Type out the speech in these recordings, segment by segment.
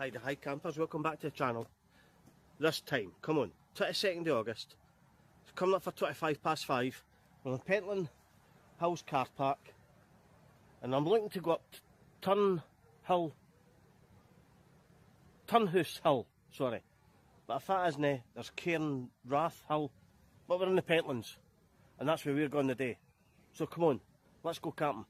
Hi campers, welcome back to the channel. This time, come on, 22nd of August, it's coming up for 5:25. We're in Pentland Hills car park and I'm looking to go up Turnhouse Hill, sorry. But if that isn't, there's Cairn Rath Hill, but we're in the Pentlands and that's where we're going today. So come on, let's go camping.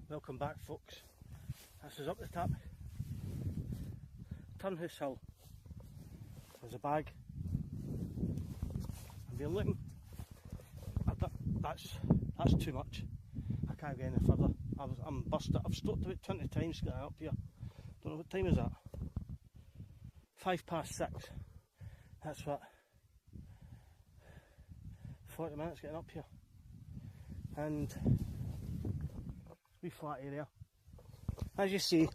Welcome back folks, this is up the top, Turnhouse Hill. There's a bag, I've been looking, that's too much, I can't get any further, I'm busted, I've stopped about 20 times getting up here, don't know what time is that, 6:05, that's what, 40 minutes getting up here, and flat area. As you see,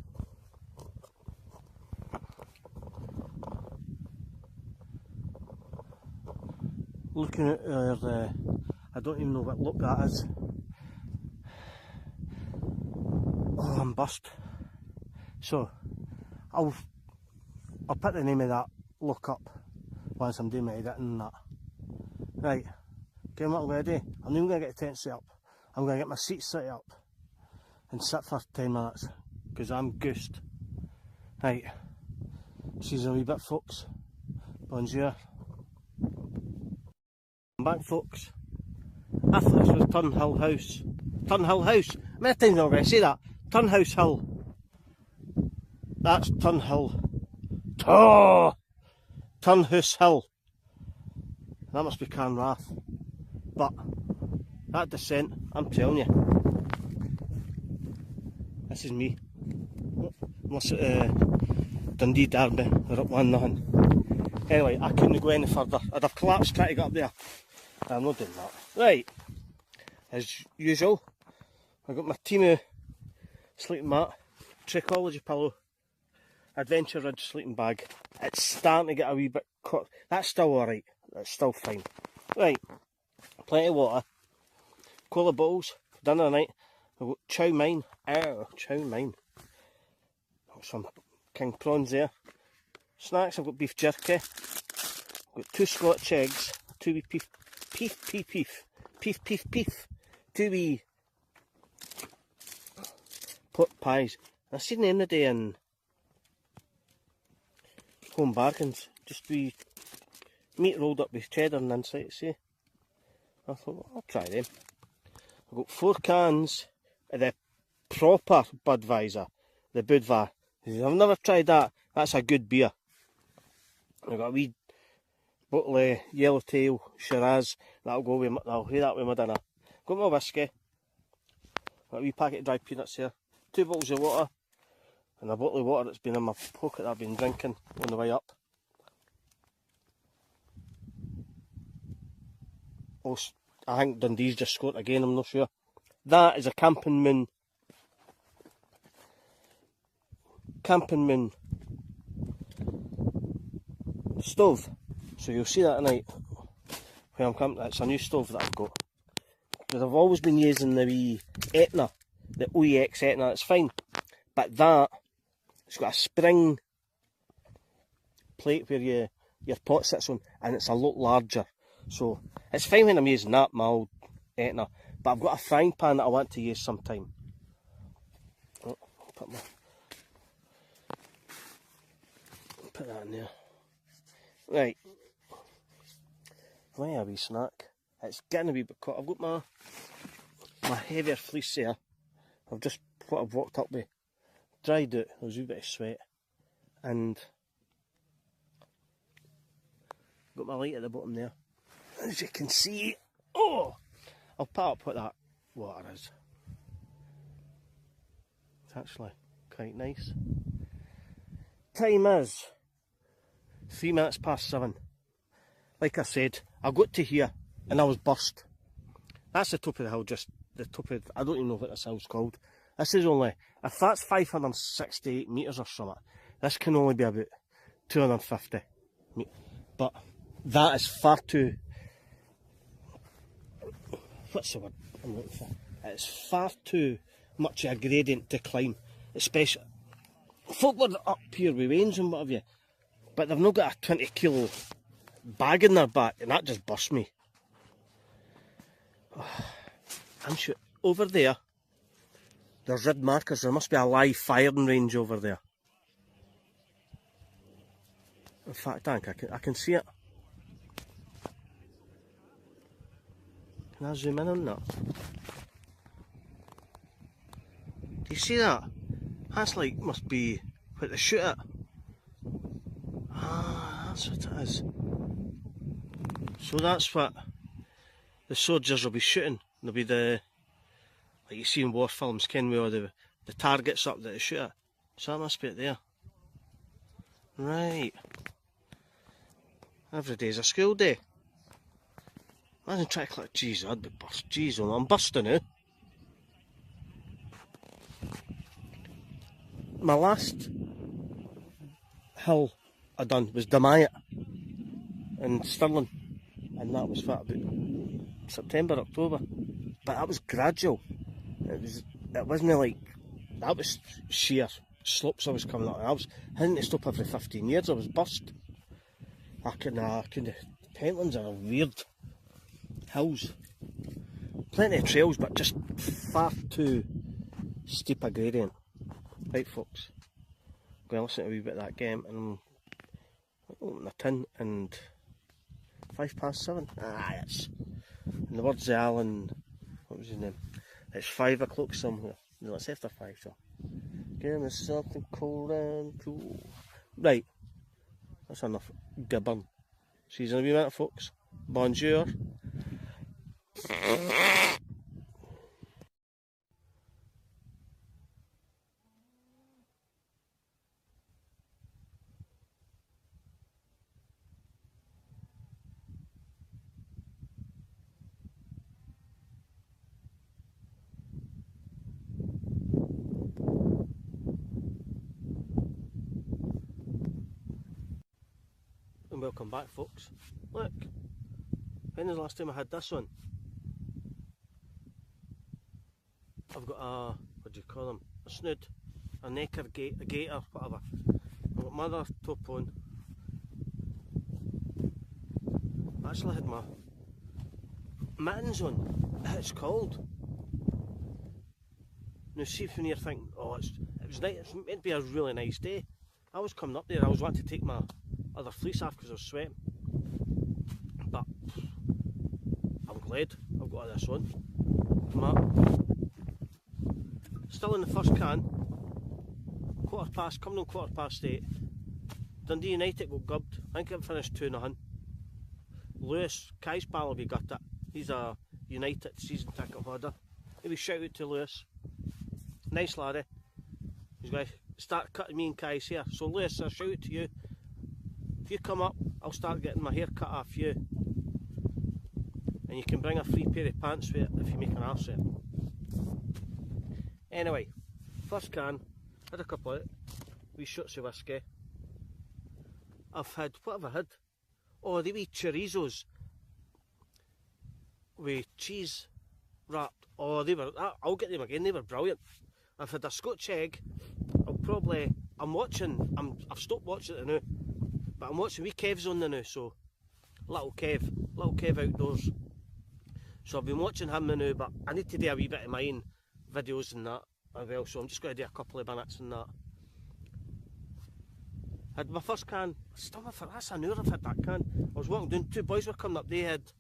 looking at I don't even know what look that is. Oh, I'm bust. So I'll put the name of that look up once I'm doing my editing and that. Right, getting it ready. I'm even going to get the tent set up. I'm going to get my seats set up and sit for 10 minutes because I'm goosed. Right, she's a wee bit folks. Bonjour. I'm back folks. I thought this was Turnhill House. Turnhill House. How many times am I going to say that? Turnhouse Hill. That's Turnhill. Turnhouse Hill. That must be Cairn Rath. But that descent, I'm telling you. This is me. Unless Dundee Derby, they're up 1-0. Anyway, I couldn't go any further. I'd have collapsed trying to get up there. I'm not doing that. Right, as usual, I've got my Timu sleeping mat, Trichology pillow, Adventure Ridge sleeping bag. It's starting to get a wee bit caught. That's still alright. That's still fine. Right, plenty of water. cola bottles for dinner tonight. I've got chow mein. Chow mein. Got some king prawns there. Snacks, I've got beef jerky. I've got 2 Scotch eggs, 2 wee beef, 2 wee pot pies. I seen them the day in Home Bargains, just wee meat rolled up with cheddar and inside, see? I thought, well, I'll try them. I've got 4 cans of the proper Budweiser, the Budvar. I've never tried that, that's a good beer. I've got a wee bottle of Yellowtail Shiraz, that'll go with my dinner. Got my whiskey, got a wee packet of dried peanuts here, 2 bottles of water, and a bottle of water that's been in my pocket that I've been drinking on the way up. Oh, I think Dundee's just scored again, I'm not sure. That is a Camping Moon stove. So you'll see that tonight when I'm camping. It's a new stove that I've got. Because I've always been using the wee Etna, the OEX Etna, it's fine. But that, it's got a spring plate where your pot sits on, and it's a lot larger. So it's fine when I'm using that, my old Etna. But I've got a frying pan that I want to use sometime. Oh, put that in there. Right. Why a wee snack? It's getting a wee bit caught. I've got my heavier fleece here. I've just what I've walked up with. Dried out. There's a wee bit of sweat. And got my light at the bottom there. As you can see, oh! I'll pat up what that water is. It's actually quite nice. Time is 3 minutes past 7. Like I said, I got to here and I was burst. That's the top of the hill, just the top of, I don't even know what this hill's called. This is only, if that's 568 metres or something, this can only be about 250 metres. But that is far too, what's the word I'm looking for? It's far too much of a gradient to climb, especially folk were up here with wains and what have you, but they've not got a 20 kilo bag in their back, and that just burst me. I'm sure over there there's red markers. There must be a live firing range over there. In fact, I think I can see it. Can I zoom in on that? Do you see that? That's like, must be what they shoot at. Ah, that's what it is. So that's what the soldiers will be shooting. There'll be the, like you see in war films, ken we, all the targets up that they shoot at. So that must be it there. Right. Every day's a school day. Imagine trying to click, jeez, I'd be bust. Jeez, I'm busting now. My last hill I done was Damayat in Stirling, and that was what, about September, October. But that was gradual. It wasn't like, that was sheer slopes I was coming up. I didn't stop every 15 years, I was burst. I couldn't, Pentlands are weird hills. Plenty of trails, but just far too steep a gradient. Right folks, I'm going to listen to a wee bit of that game, and I'll open the tin, and 7:05. It's, in the words of Alan, what was his name? It's 5 o'clock somewhere. No, it's after 5, so. Give me something cold and cool. Right, that's enough gibbon. See you in a wee minute folks. Bonjour. And welcome back folks. Look, when was the last time I had this on? I've got a, what do you call them, a snood, a necker, a gaiter, whatever. I've got my other top on. I actually had my mittens on. It's cold. Now see if you're thinking, oh it was nice, it's meant to be a really nice day. I was coming up there, I was wanting to take my other fleece off because I was sweating. But I'm glad I've got all this on. I'm up. Still in the first can. Coming on 8:15. Dundee United got gubbed. I think it finished 2-0. Lewis, Kai's pal will be got it. He's a United season ticket holder. Maybe shout out to Lewis. Nice laddie. He's going to start cutting me and Kai's hair. So Lewis, a shout out to you. If you come up, I'll start getting my hair cut off you. And you can bring a free pair of pants with it if you make an arse of it. Anyway, first can, had a couple of wee shots of whiskey. I've had, what have I had? Oh, the wee chorizos with cheese wrapped. Oh, they were, I'll get them again, they were brilliant. I've had a Scotch egg. I've stopped watching it now, but I'm watching wee Kev's on the now, so little Kev outdoors. So I've been watching him now, but I need to do a wee bit of mine videos and that as well, so I'm just going to do a couple of minutes and that. Had my first can, still for that's an hour I've had that can. I was walking down, two boys were coming up, they had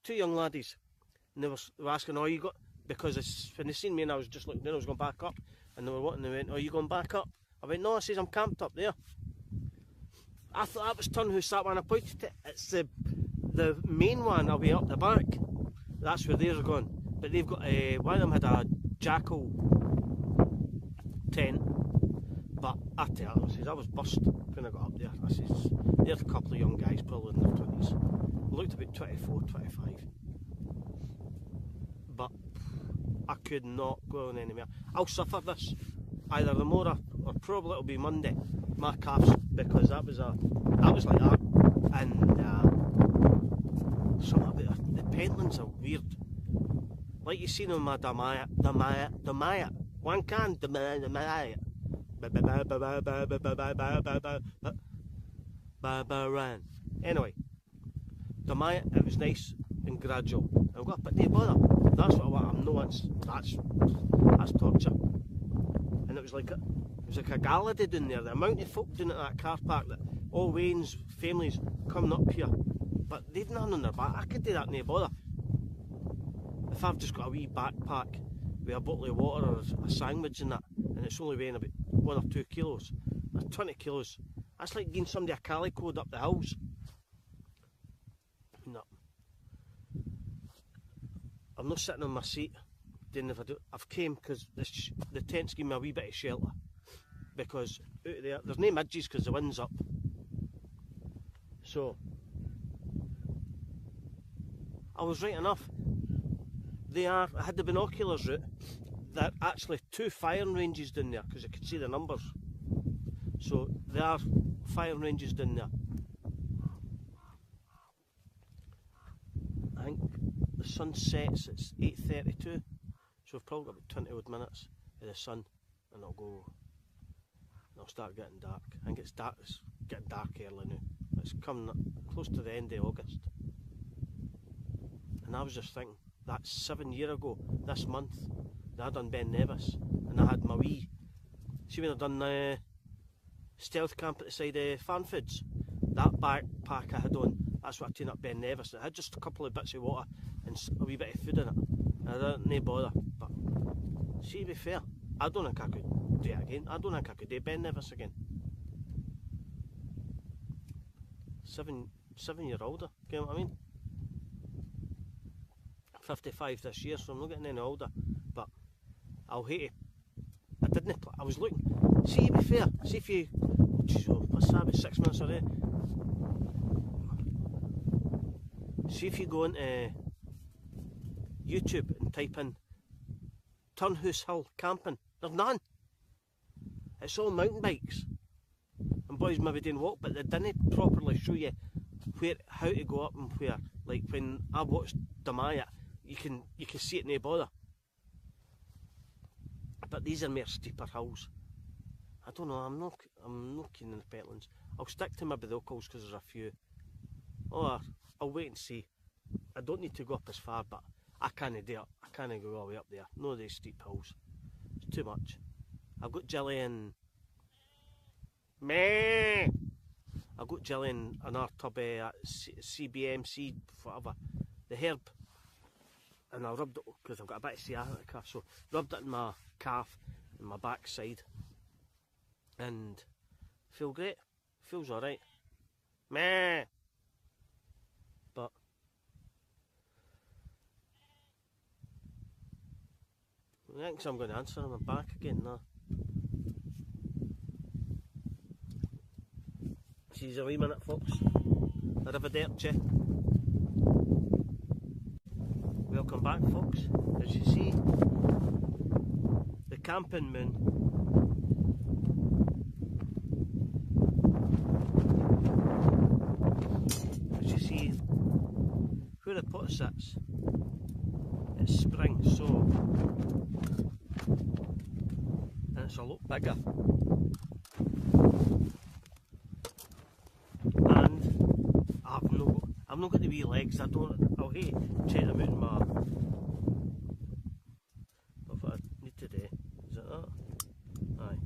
two young laddies, and they were asking, oh you got, because when they seen me and I was just looking down, I was going back up, and they went, oh you going back up? I went, no, I says I'm camped up there. I thought that was Turnhouse, that one I pointed to. It's the main one away up the back. That's where theirs are going. But they've got, one of them had a jackal tent. But I tell you, I says, I was burst when I got up there. I says, there's a couple of young guys, probably in their 20s. Looked about 24, 25. But I could not go on anymore. I'll suffer this. Either tomorrow or probably it'll be Monday. My calves, because that was like that. And something about the Pentlands are weird. Like you seen on my Damaya. One can, Damaya. Anyway, Damaya, it was nice and gradual. I've got a bit of bother. That's what I want. I'm no, that's torture. And it was like a gala day down there. The amount of folk down at that car park, that all Wayne's families coming up here, but they've none on their back. I could do that, no bother. If I've just got a wee backpack with a bottle of water or a sandwich in that, and it's only weighing about 1 or 2 kilos, or 20 kilos, that's like giving somebody a calico up the hills. No. I'm not sitting on my seat doing the video. I've came because the tent's giving me a wee bit of shelter, because out there's no midges because the wind's up. So I was right enough. I had the binoculars out. There are actually 2 firing ranges down there because I could see the numbers. So there are firing ranges down there. I think the sun sets at 8:32, so we've probably got about 20 odd minutes of the sun, and it'll start getting dark. I think it's getting dark early now. It's coming close to the end of August. And I was just thinking, that's 7 years ago this month that I done Ben Nevis, and I had my wee, see when I done the stealth camp at the side of Farm Foods, that backpack I had on, that's what I turned up Ben Nevis. It had just a couple of bits of water and a wee bit of food in it, and I didn't no bother. But see, to be fair, I don't think I could do it again. I don't think I could do Ben Nevis again. 7 year older, you know what I mean? 55 this year, so I'm not getting any older, but I'll hate it. I was looking, see, to be fair, see if you, what's that, about 6 minutes already? See if you go into YouTube and type in Turnhouse Hill camping, there's none. It's all mountain bikes, and boys maybe doing walk, but they didn't properly show you how to go up and where. Like when I watched Damaya, you can see it no bother. But these are more steeper hills. I don't know, I'm not keen on the Pentlands. I'll stick to my Bidocals because there's a few. Or I'll wait and see. I don't need to go up as far, but I can't do it. I can't go all the way up there. No, these steep hills. It's too much. I've got Gillian. Meh! I've got Gillian another tub at CBMC, whatever. The herb. And I rubbed it, because I've got a bit of sciatica, so rubbed it in my calf and my backside. And feel great. Feels alright. Meh! But I think I'm going to answer him back again now. She's a wee minute, folks. Arrivederci. Welcome back, folks. As you see, the camping moon. As you see, where the pot sits, it's spring, so, and it's a lot bigger. And I've not got the wee legs. I'll hate check them out in my. What I need to do? Is it that? Aye.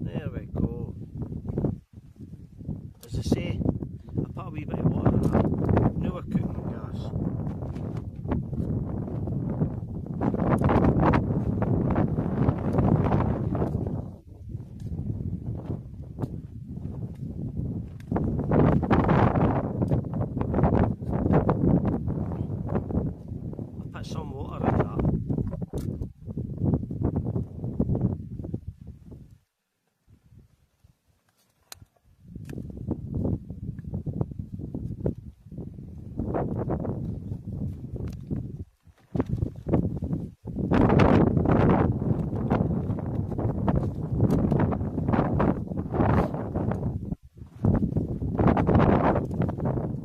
There we go. As I say, I put a wee bit of water in that. Now we're cooking on gas. I put some water in that.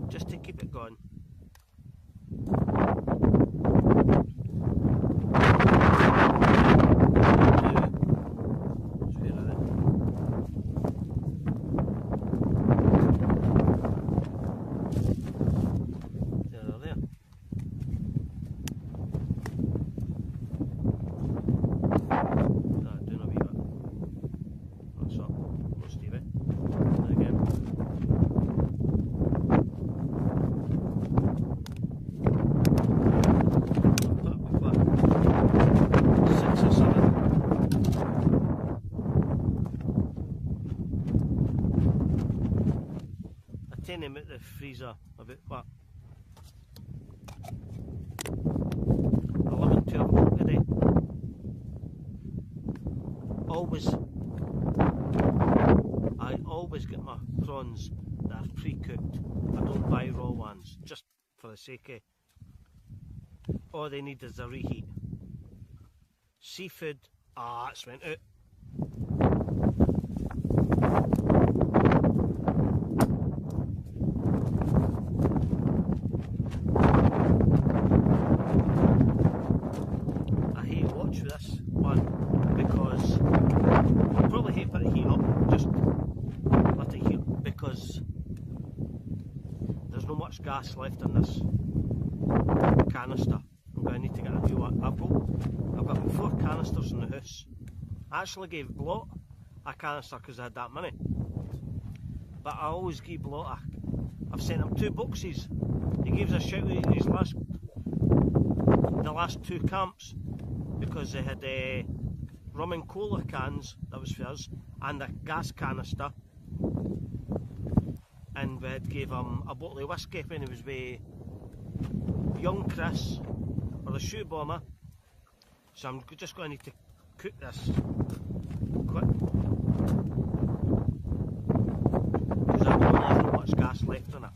Just to keep it going. Taking him out the freezer about what? 11, 12 o'clock today. I always get my prawns that are pre-cooked. I don't buy raw ones, just for the sake of all they need is a reheat. Seafood, it's went out. I hate to watch this one because I probably hate putting the heat up, just let it heat up because there's not much gas left in this canister. I'm going to need to get a new one. I've got about 4 canisters in the house. I actually gave Blot a canister because I had that many. But I always give Blot I've sent him 2 boxes. He gave us a shout out in his the last 2 camps because they had rum and cola cans, that was for us, and a gas canister. And we had gave him a bottle of whiskey when he was with young Chris, or the shoe bomber. So I'm just going to need to cook this quick because I don't have not much gas left in it.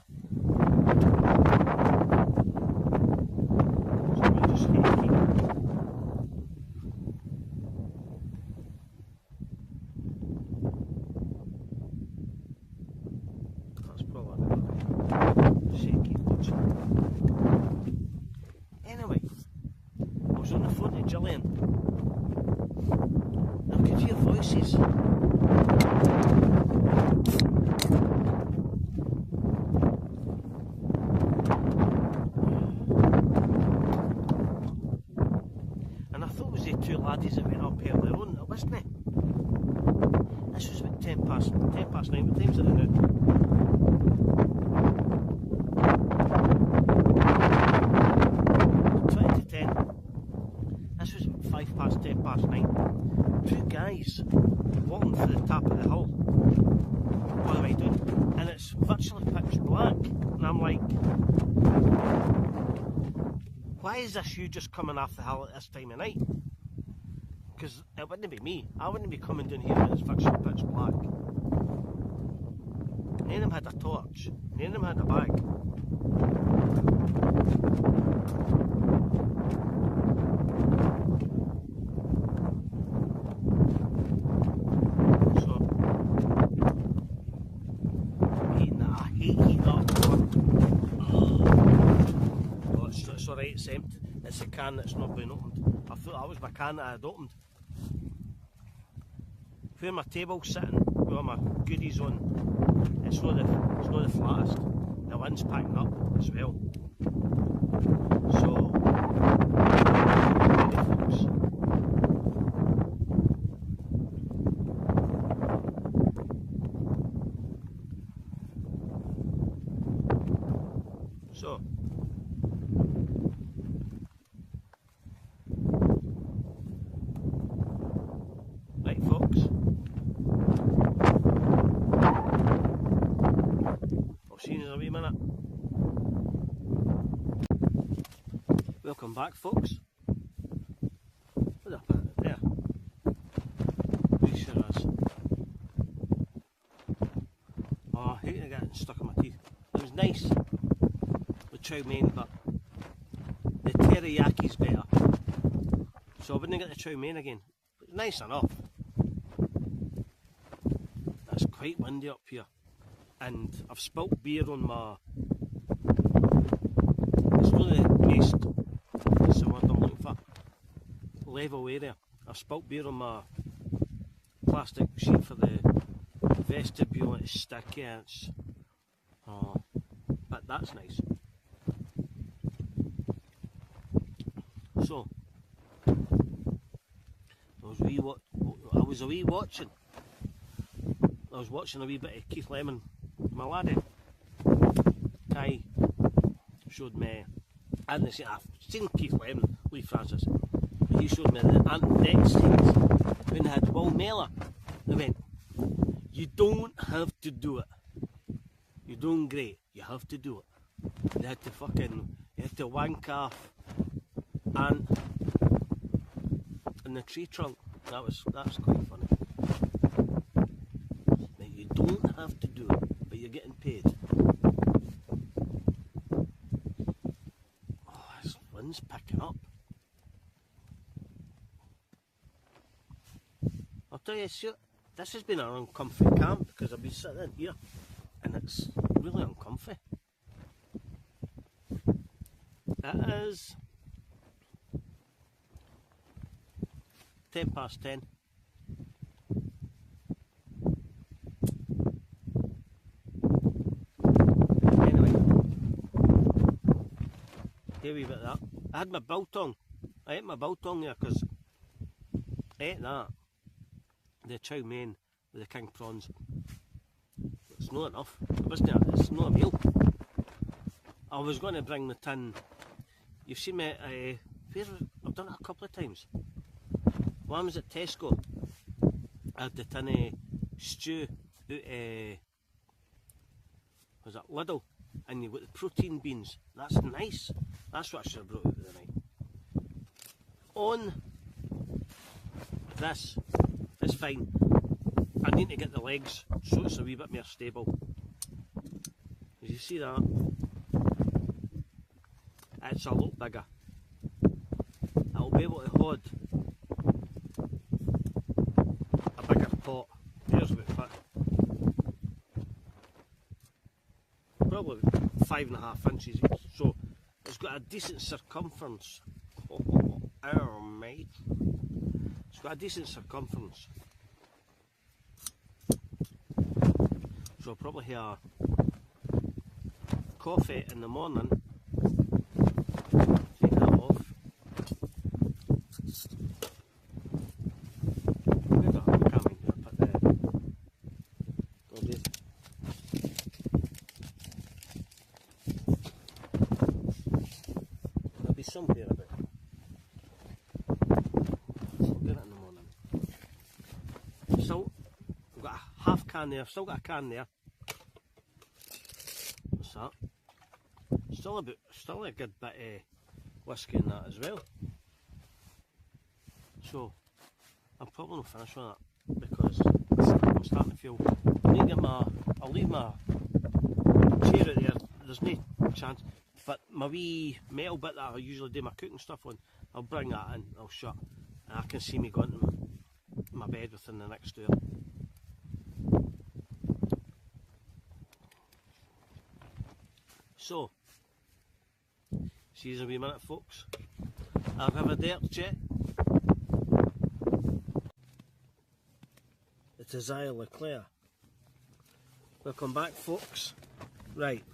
So I'm going to just heat it. playing. I could hear voices. And I thought it was the two laddies that went up earlier on, it wasn't it? This was about 10 past 9, what time's it now? 20 to 10. This was about 5 past 10 past 9. Two guys walking for the top of the hill. What am I doing? And it's virtually pitch black. And I'm like, why is this you just coming off the hill at this time of night? Because it wouldn't be me. I wouldn't be coming down here when it's virtually pitch black. None of them had a torch. None of them had a bag. So, heating that. I hate heating up. Oh, it's alright, it's empty. It's a can that's not been opened. I thought that was my can that I had opened. Where my table's sitting, with all my goodies on, it's not the flattest. The wind's packing up as well. So, folks. So, right folks, I'll see you in a wee minute. Welcome back folks. What did I put it there? We sure is. Oh, I hate to get it stuck in my teeth. It was nice, the chow mein, but the teriyaki's better. So I wouldn't get the chow mein again. It's nice enough. It's quite windy up here, and I've spilt beer on my. It's not the waste. That's the word I'm looking for. Level area. I've spilt beer on my plastic sheet for the vestibule. It's sticky. It's but that's nice. So I was watching a wee bit of Keith Lemon, my laddie. Kai showed me, I've seen Keith Lemon, Lee Francis, but he showed me the Ant and Dec scenes when they had Will Mellor. They went, you don't have to do it. You're doing great, you have to do it. They had to wank off Ant in the tree trunk. That's quite funny. Now you don't have to do it, but you're getting paid. Oh, this wind's picking up. I'll tell you, this has been an uncomfy camp because I've been sitting in here and it's really uncomfy. It is 10 past 10. Anyway, here we bit of that. I had my biltong. I ate my biltong there because I ate that. The chow mein with the king prawns. It's not enough. It's not a meal. I was going to bring the tin. You've seen me. I've done it a couple of times. One was at Tesco. I had the tin of stew out was it Lidl, and you've got the protein beans. That's nice. That's what I should have brought out of the night. On this, it's fine. I need to get the legs so it's a wee bit more stable. As you see that, it's a lot bigger. I'll be able to hold a bigger pot. Here's about fit. Probably 5.5 inches, so it's got a decent circumference. hour, mate. It's got a decent circumference. So I'll probably have coffee in the morning. Take that off. There'll be somewhere about. I'll get it in the morning. Still, I've got a half can there. Still got a can there. What's that? Still a good bit of whiskey in that as well. So I'm probably not finished with that because I'm starting to feel. I need to get I'll leave my chair out there. There's no chance. But my wee metal bit that I usually do my cooking stuff on, I'll bring that in. I'll shut, and I can see me going to my bed within the next hour. So, see you in a wee minute, folks. I'll have a dirt check. It is I, Leclerc. Welcome back, folks. Right,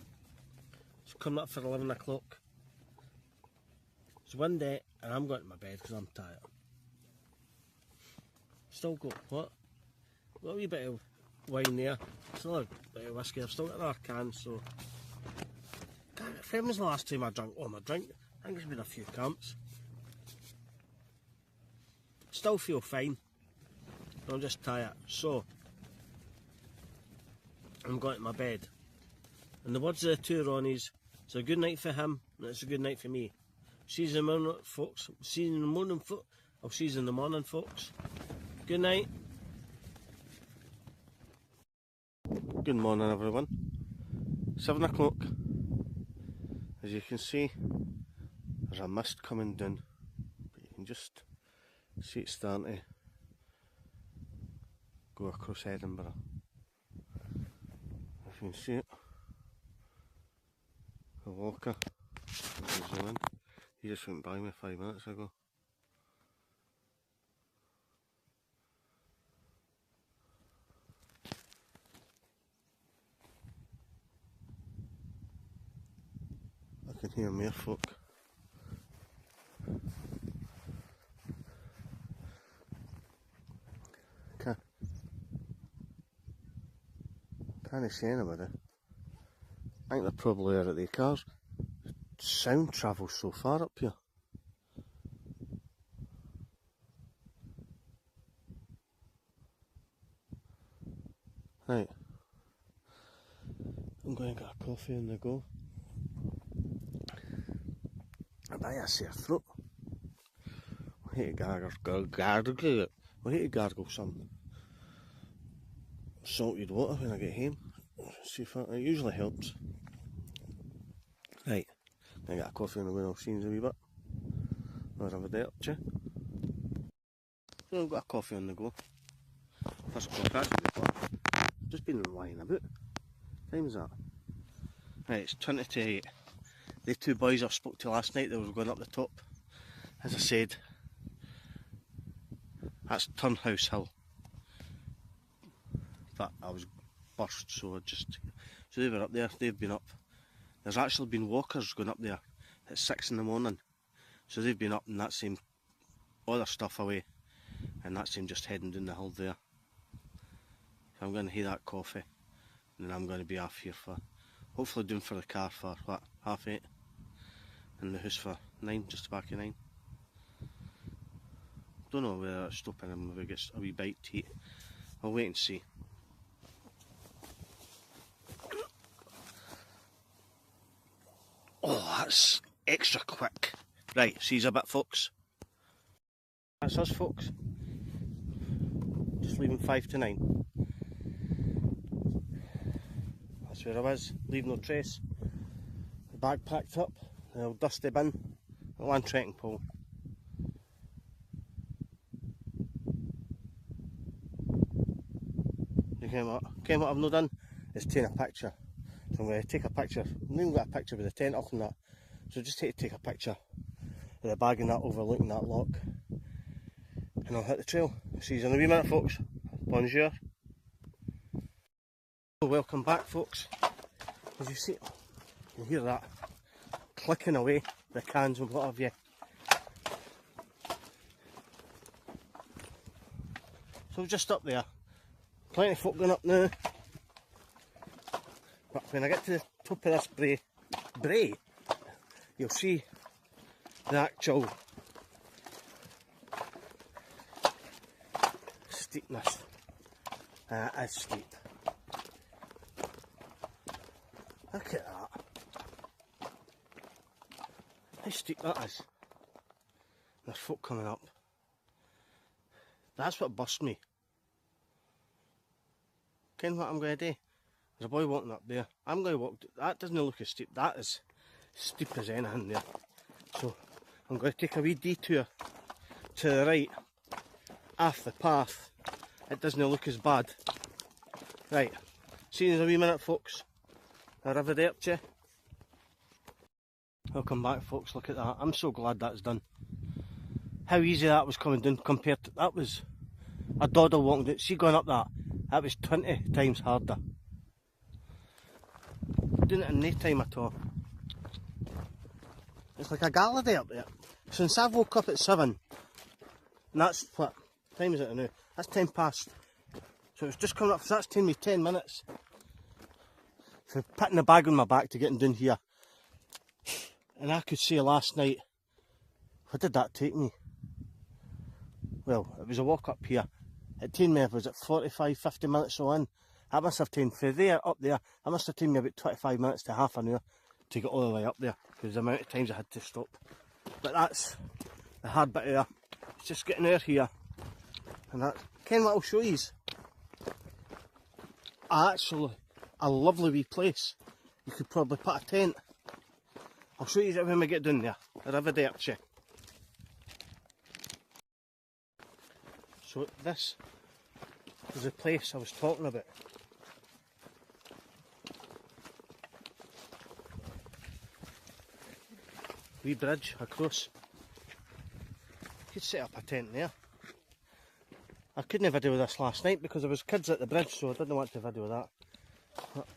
it's coming up for 11 o'clock. It's windy and I'm going to my bed because I'm tired. Still got what? Got a wee bit of wine there. Still a bit of whiskey. I've still got another can, so. When was the last time I drank all my drink? I think it's been a few camps. Still feel fine. I'm just tired. So, I'm going to my bed. In the words of the two Ronnies, it's a good night for him and it's a good night for me. See you in the morning, folks. See you in the morning, folks. I'll see you in the morning, folks. Good night. Good morning, everyone. 7 o'clock. As you can see, there's a mist coming down, but you can just see it starting to go across Edinburgh. If you can see it, the walker, he just went by me 5 minutes ago. I can hear mere folk. Can't see anybody. I think they're probably out at their cars. Sound travels so far up here. Right. I'm going to get a coffee on the go. I buy a sore throat. I hate to gargle some salted water when I get home. See if it usually helps. Right, I got a coffee on the way. I'll see you in a wee bit. I'll have a dirt check. So I've got a coffee on the go. First o'clock actually before. Just been lying about. Time is that? Right, it's 20 to 8. The two boys I spoke to last night, they were going up the top. As I said, that's Turnhouse Hill. But I was burst, so they were up there, they've been up. There's actually been walkers going up there at 6 in the morning. So they've been up and that's them other stuff away. And that's them just heading down the hill there. So I'm going to have that coffee. And then I'm going to be off here for, hopefully doing for the car for, what, 8:30. And the house for 9, just back at 9. Don't know whether it's stopping and maybe get a wee bite to eat. I'll wait and see. Oh, that's extra quick. Right, see you a bit, folks. That's us, folks. Just leaving 5 to 9. That's where I was, leave no trace. The bag packed up, the old dusty bin, the one trekking pole. Okay, what I've not done is take a picture. So I'm going to take a picture. I've not even got a picture with the tent up and that. So just take a picture with the bag and that overlooking that lock. And I'll hit the trail. See you in a wee minute, folks. Bonjour. Welcome back, folks. As you see, you hear that clicking away, the cans and what have you. So just up there, plenty of folk going up now. But when I get to the top of this brae, you'll see the actual steepness. It is steep. Look at that. How steep that is. There's folk coming up. That's what bust me. Ken what I'm going to do? There's a boy walking up there. I'm going to walk. That doesn't look as steep. That is steep as anything there. So I'm going to take a wee detour to the right off the path. It doesn't look as bad. Right. See you in a wee minute, folks. Arrivederci. Welcome back, folks. Look at that. I'm so glad that's done. How easy that was coming down compared to that was a doddle walking down. See, going up that was 20 times harder. Doing it in no time at all. It's like a gallery up there. Since I woke up at 7, and that's what time is it now? That's 10 past. So it's just coming up. So that's taking me 10 minutes for putting the bag on my back to getting down here. And I could say last night, what did that take me? Well, it was a walk up here. It took me, was it 45, 50 minutes or in? That must have taken, from there up there, that must have taken me about 25 minutes to half an hour to get all the way up there, because the amount of times I had to stop. But that's the hard bit there. It's just getting out here. And that, Ken, what I'll show you is actually a lovely wee place. You could probably put a tent. I'll show you when we get down there. Arrivederci. So this is the place I was talking about. Wee bridge across. You could set up a tent there. I couldn't video this last night because there was kids at the bridge, so I didn't want to video that. But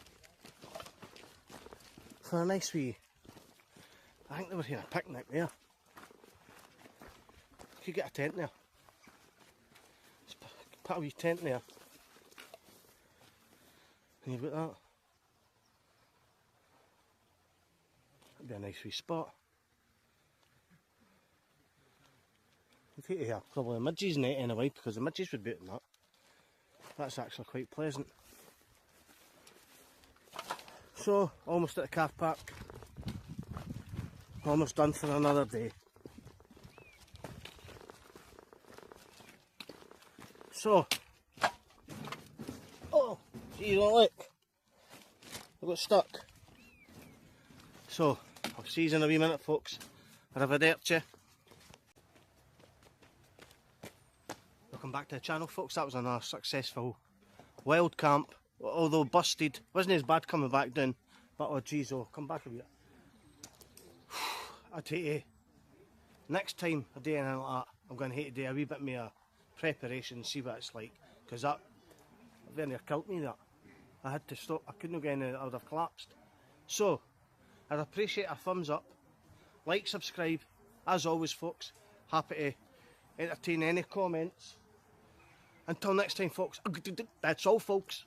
for a nice wee, I think they were here a picnic there. You could get a tent there. Just put a wee tent there. And you've got that. That'd be a nice wee spot. You take here probably midges in it anyway, because the midges would be out in that. That's actually quite pleasant. So, almost at the car park. Almost done for another day. So, oh, see, you don't look. I got stuck. So, I'll see you in a wee minute, folks. Arrivederci. Welcome back to the channel, folks. That was another successful wild camp. Although busted, wasn't as bad coming back down. But oh geez, oh, come back a bit. I tell you, next time I do anything like that, I'm going to have to do a wee bit more preparation, see what it's like. Because that very near killed me. That I had to stop. I couldn't go in, I would have collapsed. So I'd appreciate a thumbs up, like, subscribe. As always, folks, happy to entertain any comments. Until next time, folks, that's all, folks.